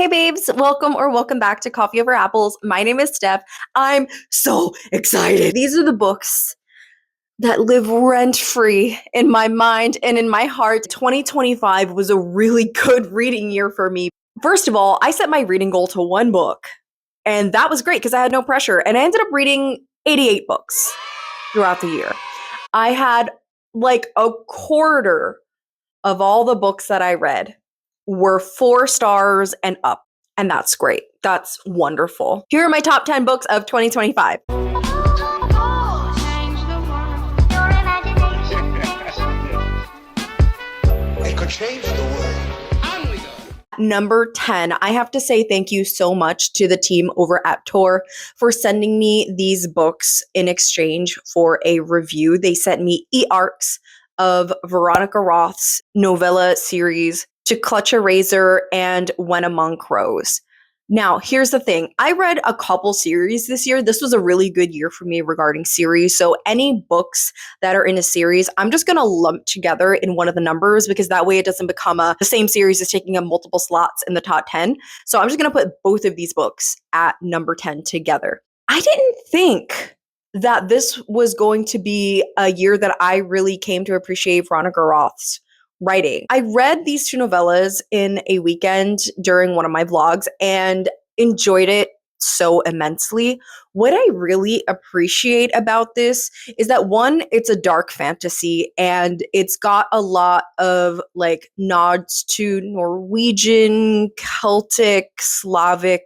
Hey babes, welcome back to Coffee Over Apples. My name is Steph. I'm so excited. These are the books that live rent-free in my mind and in my heart. 2025 was a really good reading year for me. First of all, I set my reading goal to one book, and that was great because I had no pressure, and I ended up reading 88 books throughout the year. I had like a quarter of all the books that I read were 4 stars and up. And that's great. That's wonderful. Here are my top 10 books of 2025. It could change the world. Number 10, I have to say thank you so much to the team over at Tor for sending me these books in exchange for a review. They sent me e-arcs of Veronica Roth's novella series, To Clutch a Razor and When Among Crows. Now, here's the thing. I read a couple series this year. This was a really good year for me regarding series. So any books that are in a series, I'm just going to lump together in one of the numbers because that way it doesn't become the same series as taking up multiple slots in the top 10. So I'm just going to put both of these books at number 10 together. I didn't think that this was going to be a year that I really came to appreciate Veronica Roth's writing. I read these 2 novellas in a weekend during one of my vlogs and enjoyed it so immensely. What I really appreciate about this is that, one, it's a dark fantasy and it's got a lot of like nods to Norwegian, Celtic, Slavic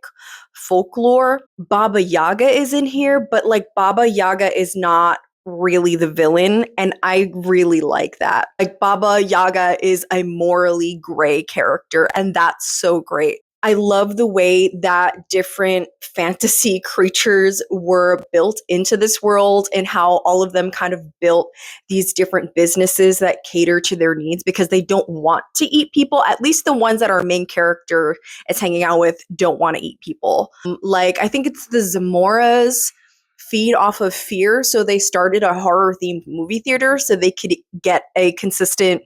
folklore. Baba Yaga is in here, but like Baba Yaga is not really the villain, and I really like that. Like Baba Yaga is a morally gray character, and that's so great. I love the way that different fantasy creatures were built into this world and how all of them kind of built these different businesses that cater to their needs because they don't want to eat people. At least the ones that our main character is hanging out with don't want to eat people. Like, I think it's the Zamoras feed off of fear, so they started a horror themed movie theater so they could get a consistent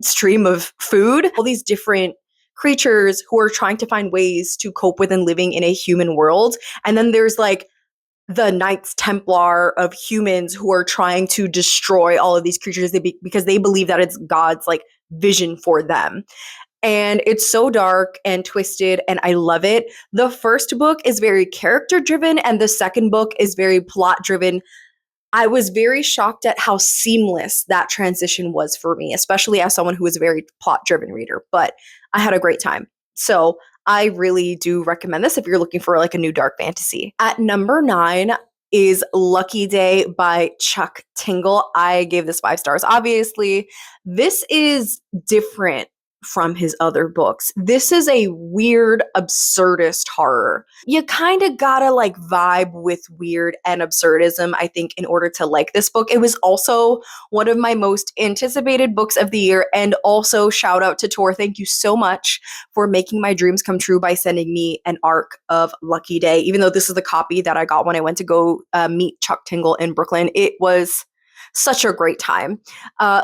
stream of food. All these different creatures who are trying to find ways to cope with and living in a human world. And then there's like the Knights Templar of humans who are trying to destroy all of these creatures because they believe that it's God's like vision for them. And it's so dark and twisted, and I love it. The first book is very character-driven, and the second book is very plot-driven. I was very shocked at how seamless that transition was for me, especially as someone who is a very plot-driven reader, but I had a great time. So I really do recommend this if you're looking for like a new dark fantasy. At number 9 is Lucky Day by Chuck Tingle. I gave this 5 stars, obviously. This is different from his other books. This is a weird, absurdist horror. You kind of gotta like vibe with weird and absurdism, I think, in order to like this book. It was also one of my most anticipated books of the year, and also shout out to Tor. Thank you so much for making my dreams come true by sending me an arc of Lucky Day. Even though this is the copy that I got when I went to go meet Chuck Tingle in Brooklyn, it was such a great time.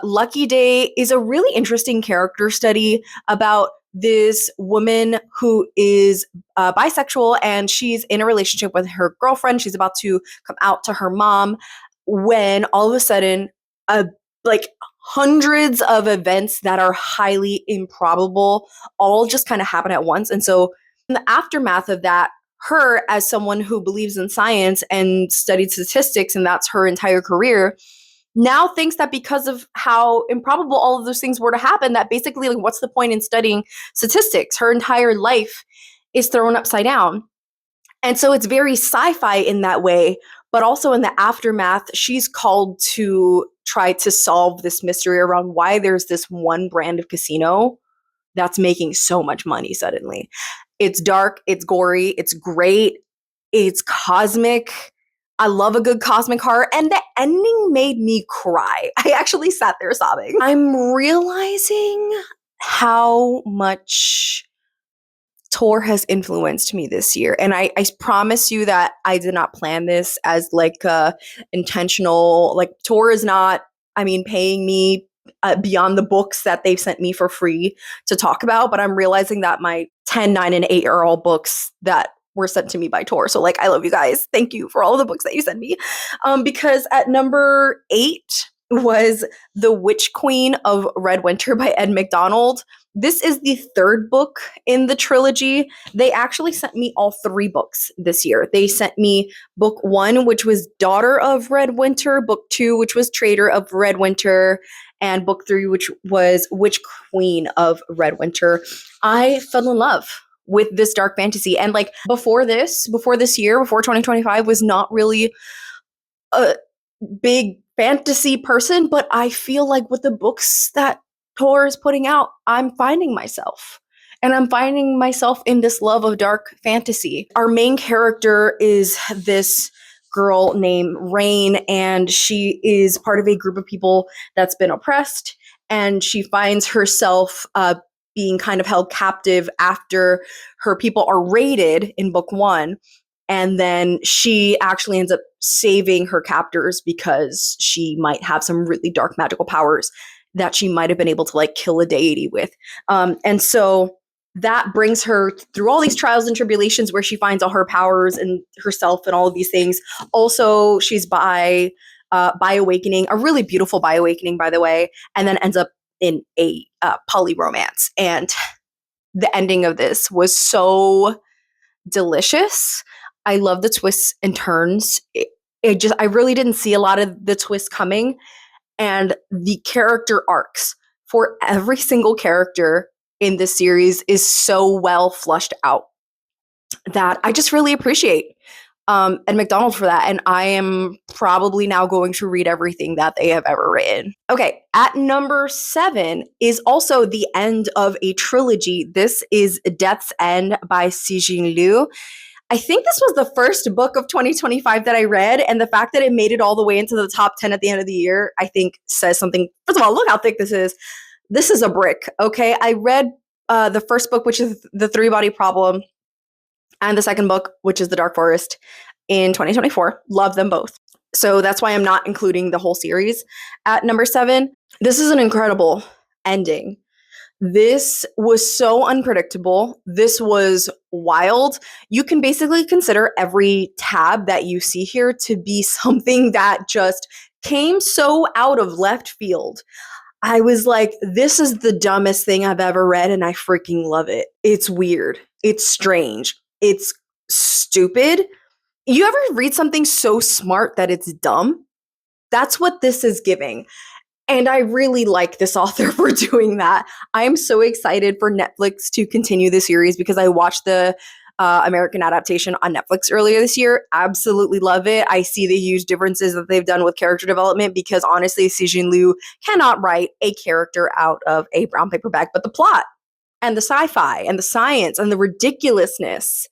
Lucky Day is a really interesting character study about this woman who is bisexual, and she's in a relationship with her girlfriend. She's about to come out to her mom when all of a sudden, like hundreds of events that are highly improbable all just kind of happen at once. And so in the aftermath of that, her, as someone who believes in science and studied statistics, and that's her entire career, now thinks that because of how improbable all of those things were to happen, that basically, like, what's the point in studying statistics? Her entire life is thrown upside down. And so it's very sci-fi in that way, but also in the aftermath, she's called to try to solve this mystery around why there's this one brand of casino that's making so much money suddenly. It's dark, it's gory, it's great, it's cosmic. I love a good cosmic horror, and the ending made me cry. I actually sat there sobbing. I'm realizing how much Tor has influenced me this year, and I promise you that I did not plan this as like a intentional, like Tor is not, paying me beyond the books that they've sent me for free to talk about. But I'm realizing that my 10, 9, and 8 are all books that were sent to me by Tor. So like, I love you guys. Thank you for all of the books that you sent me. Because at number 8 was The Witch Queen of Red Winter by Ed Mcdonald. This is the 3rd book in the trilogy. They actually sent me all 3 books this year. They sent me book 1, which was Daughter of Red Winter, book 2, which was Traitor of Red Winter, and book 3, which was Witch Queen of Red Winter. I fell in love with this dark fantasy. And like before this year, before 2025, was not really a big fantasy person, but I feel like with the books that Tor is putting out, I'm finding myself. And I'm finding myself in this love of dark fantasy. Our main character is this girl named Rain, and she is part of a group of people that's been oppressed, and she finds herself being kind of held captive after her people are raided in book 1. And then she actually ends up saving her captors because she might have some really dark magical powers that she might have been able to like kill a deity with. And so that brings her through all these trials and tribulations where she finds all her powers and herself and all of these things. Also, she's by awakening, a really beautiful by awakening, by the way, and then ends up in a poly romance. And the ending of this was so delicious. I love the twists and turns. I really didn't see a lot of the twists coming, and the character arcs for every single character in this series is so well flushed out that I just really appreciate Ed Mcdonald for that. And I am probably now going to read everything that they have ever written. Okay, at number 7 is also the end of a trilogy. This is Death's End by Cixin Liu. I think this was the first book of 2025 that I read, and the fact that it made it all the way into the top 10 at the end of the year, I think says something. First of all, look how thick this is. This is a brick, okay? I read the first book, which is The Three-Body Problem, and the second book, which is The Dark Forest, in 2024. Love them both. So that's why I'm not including the whole series. At number 7, this is an incredible ending. This was so unpredictable. This was wild. You can basically consider every tab that you see here to be something that just came so out of left field. I was like, this is the dumbest thing I've ever read, and I freaking love it. It's weird. It's strange. It's stupid. You ever read something so smart that it's dumb? That's what this is giving. And I really like this author for doing that. I am so excited for Netflix to continue the series because I watched the American adaptation on Netflix earlier this year. Absolutely love it. I see the huge differences that they've done with character development because honestly, Cixin Liu cannot write a character out of a brown paper bag, but the plot and the sci-fi and the science and the ridiculousness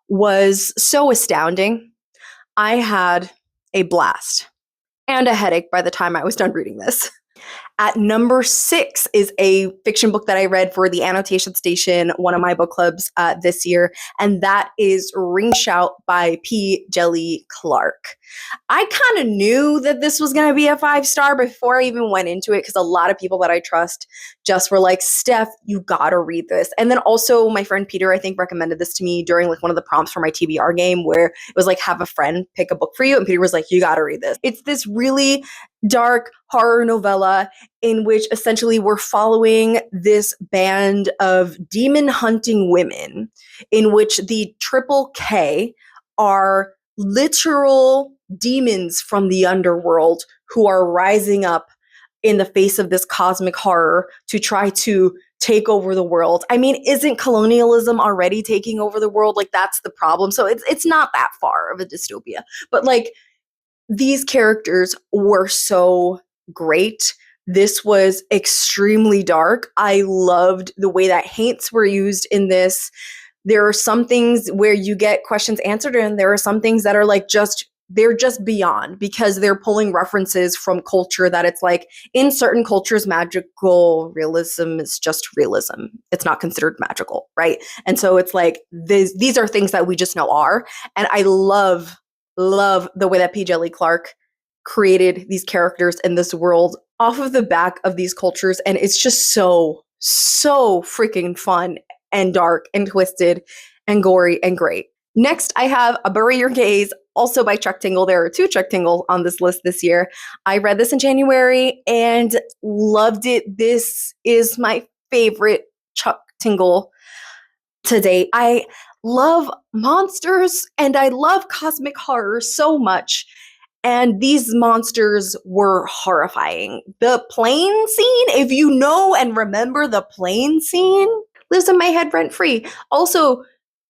was so astounding. I had a blast and a headache by the time I was done reading this. At number 6 is a fiction book that I read for the Annotation Station, one of my book clubs this year, and that is Ring Shout by P Djeli Clark. I kind of knew that this was going to be a 5-star before I even went into it because a lot of people that I trust just were like, Steph, you gotta read this. And then also my friend Peter, I think, recommended this to me during like one of the prompts for my TBR game where it was like, have a friend pick a book for you. And Peter was like, you gotta read this. It's this really dark horror novella in which essentially we're following this band of demon hunting women in which the triple K are literal demons from the underworld who are rising up in the face of this cosmic horror to try to take over the world. I mean, isn't colonialism already taking over the world? Like, that's the problem. So it's not that far of a dystopia. But like, these characters were so great. This was extremely dark. I loved the way that hints were used in this. There are some things where you get questions answered, and there are some things that are like they're just beyond because they're pulling references from culture that it's like in certain cultures, magical realism is just realism. It's not considered magical, right? And so it's like these are things that we just know are. And I love the way that P Djeli Clark created these characters in this world off of the back of these cultures, and it's just so freaking fun and dark and twisted and gory and great. Next, I have A Bury Your Gaze, also by Chuck Tingle. There are 2 Chuck Tingle on this list this year. I read this in January and loved it. This is my favorite Chuck Tingle to date. I love monsters and I love cosmic horror so much. And these monsters were horrifying. The plane scene, if you know and remember the plane scene, lives in my head rent free. Also,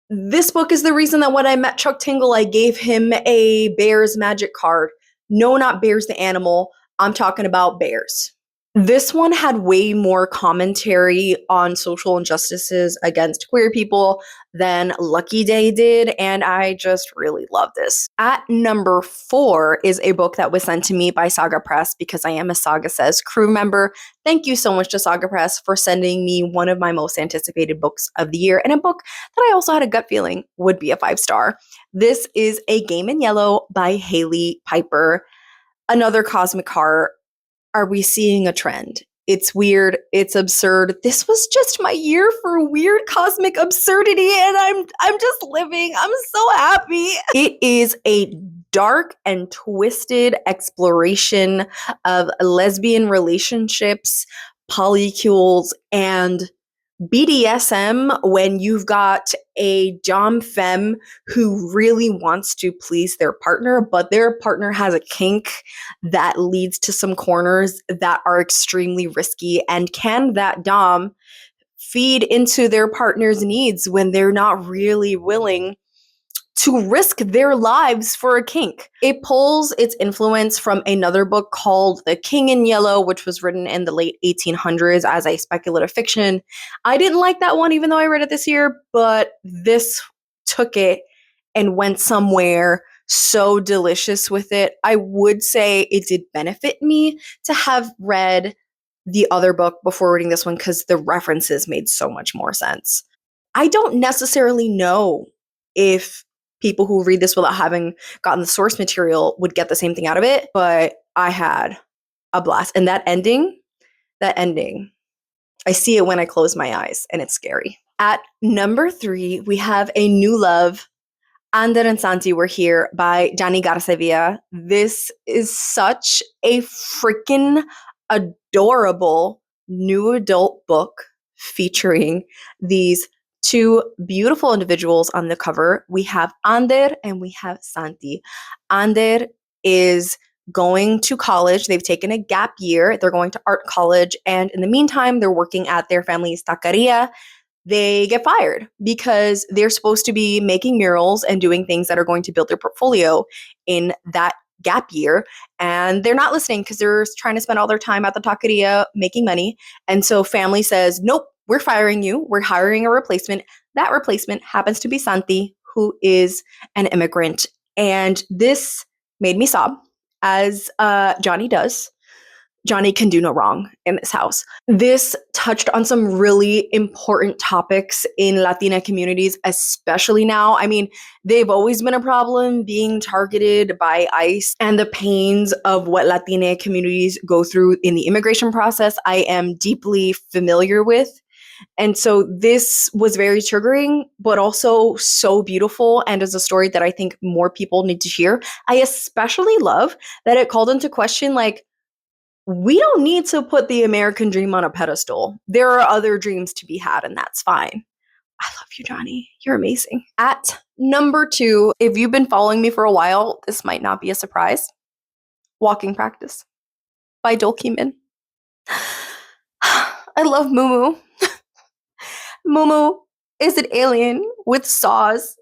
this book is the reason that when I met Chuck Tingle, I gave him a Bears magic card. No, not Bears the animal. I'm talking about bears. This one had way more commentary on social injustices against queer people than Lucky Day did, and I just really love this. At number 4 is a book that was sent to me by Saga Press because I am a Saga Says crew member. Thank you so much to Saga Press for sending me one of my most anticipated books of the year, and a book that I also had a gut feeling would be a 5-star. This is A Game in Yellow by Haley Piper. Another cosmic horror. Are we seeing a trend? It's weird. It's absurd. This was just my year for weird cosmic absurdity, and I'm just living. I'm so happy. It is a dark and twisted exploration of lesbian relationships, polycules, and BDSM when you've got a dom femme who really wants to please their partner, but their partner has a kink that leads to some corners that are extremely risky. And can that dom feed into their partner's needs when they're not really willing to risk their lives for a kink? It pulls its influence from another book called The King in Yellow, which was written in the late 1800s as a speculative fiction. I didn't like that one, even though I read it this year, but this took it and went somewhere so delicious with it. I would say it did benefit me to have read the other book before reading this one because the references made so much more sense. I don't necessarily know if people who read this without having gotten the source material would get the same thing out of it, but I had a blast. And that ending, I see it when I close my eyes, and it's scary. At number 3, we have a new love, Ander and Santi Were Here by Gianni Garcevia. This is such a freaking adorable new adult book featuring these 2 beautiful individuals on the cover. We have Ander and we have Santi. Ander is going to college. They've taken a gap year. They're going to art college. And in the meantime, they're working at their family's taqueria. They get fired because they're supposed to be making murals and doing things that are going to build their portfolio in that gap year. And they're not listening because they're trying to spend all their time at the taqueria making money. And so family says, nope, we're firing you. We're hiring a replacement. That replacement happens to be Santi, who is an immigrant. And this made me sob, as Johnny does. Johnny can do no wrong in this house. This touched on some really important topics in Latina communities, especially now. I mean, they've always been a problem being targeted by ICE, and the pains of what Latina communities go through in the immigration process, I am deeply familiar with. And so this was very triggering, but also so beautiful, and is a story that I think more people need to hear. I especially love that it called into question, like, we don't need to put the American dream on a pedestal. There are other dreams to be had, and that's fine. I love you, Johnny. You're amazing. At number 2, if you've been following me for a while, this might not be a surprise. Walking Practice by Dolki Min. I love Mumu. Mumu is an alien with saws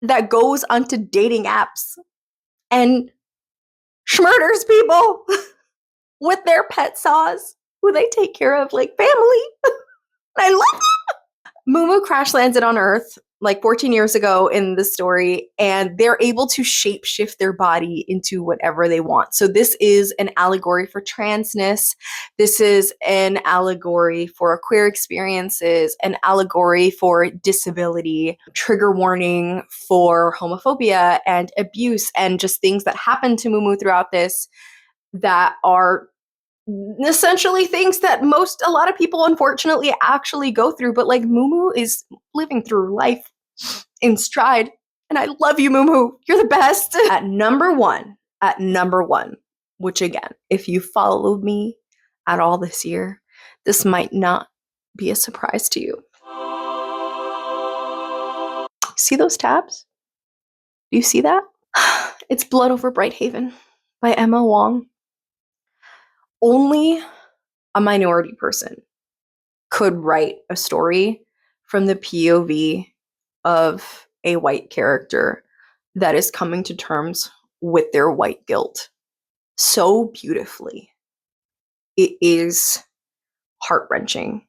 that goes onto dating apps and murders people with their pet saws, who they take care of like family. I love it. Mumu crash landed on Earth like 14 years ago in the story, and they're able to shape-shift their body into whatever they want. So this is an allegory for transness. This is an allegory for queer experiences, an allegory for disability, trigger warning for homophobia and abuse, and just things that happen to Mumu throughout this that are essentially things that a lot of people unfortunately actually go through. But like Mumu is living through life in stride. And I love you, Mumu. You're the best. At number one, which again, if you followed me at all this year, this might not be a surprise to you. See those tabs? Do you see that? It's Blood Over Brighthaven by M L Wang. Only a minority person could write a story from the POV of a white character that is coming to terms with their white guilt so beautifully. It is heart-wrenching.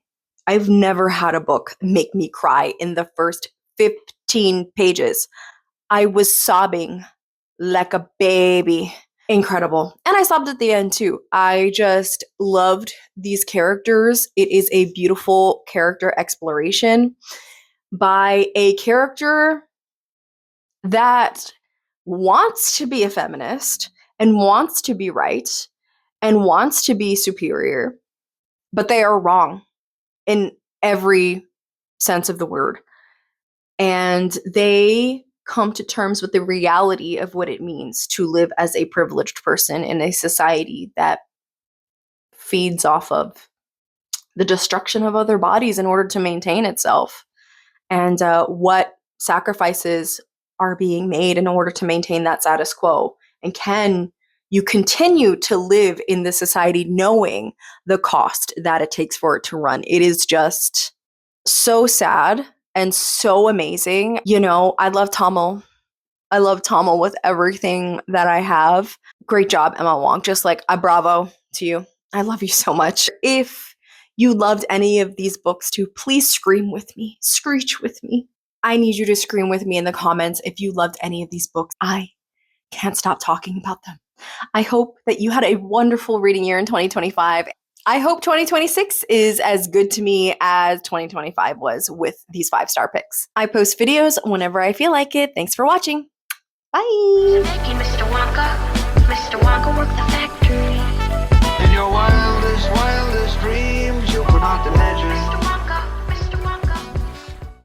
I've never had a book make me cry in the first 15 pages. I was sobbing like a baby. Incredible. And I sobbed at the end too. I just loved these characters. It is a beautiful character exploration by a character that wants to be a feminist and wants to be right and wants to be superior, but they are wrong in every sense of the word. And they come to terms with the reality of what it means to live as a privileged person in a society that feeds off of the destruction of other bodies in order to maintain itself, and what sacrifices are being made in order to maintain that status quo. And can you continue to live in this society knowing the cost that it takes for it to run? It is just so sad and so amazing. You know, I love Tamil. I love Tamil with everything that I have. Great job, Emma Wang. Just like a bravo to you. I love you so much. If you loved any of these books too, please scream with me. Screech with me. I need you to scream with me in the comments if you loved any of these books. I can't stop talking about them. I hope that you had a wonderful reading year in 2025. I hope 2026 is as good to me as 2025 was with these 5-star picks. I post videos whenever I feel like it. Thanks for watching. Bye. Thank you, Mr. Wonka.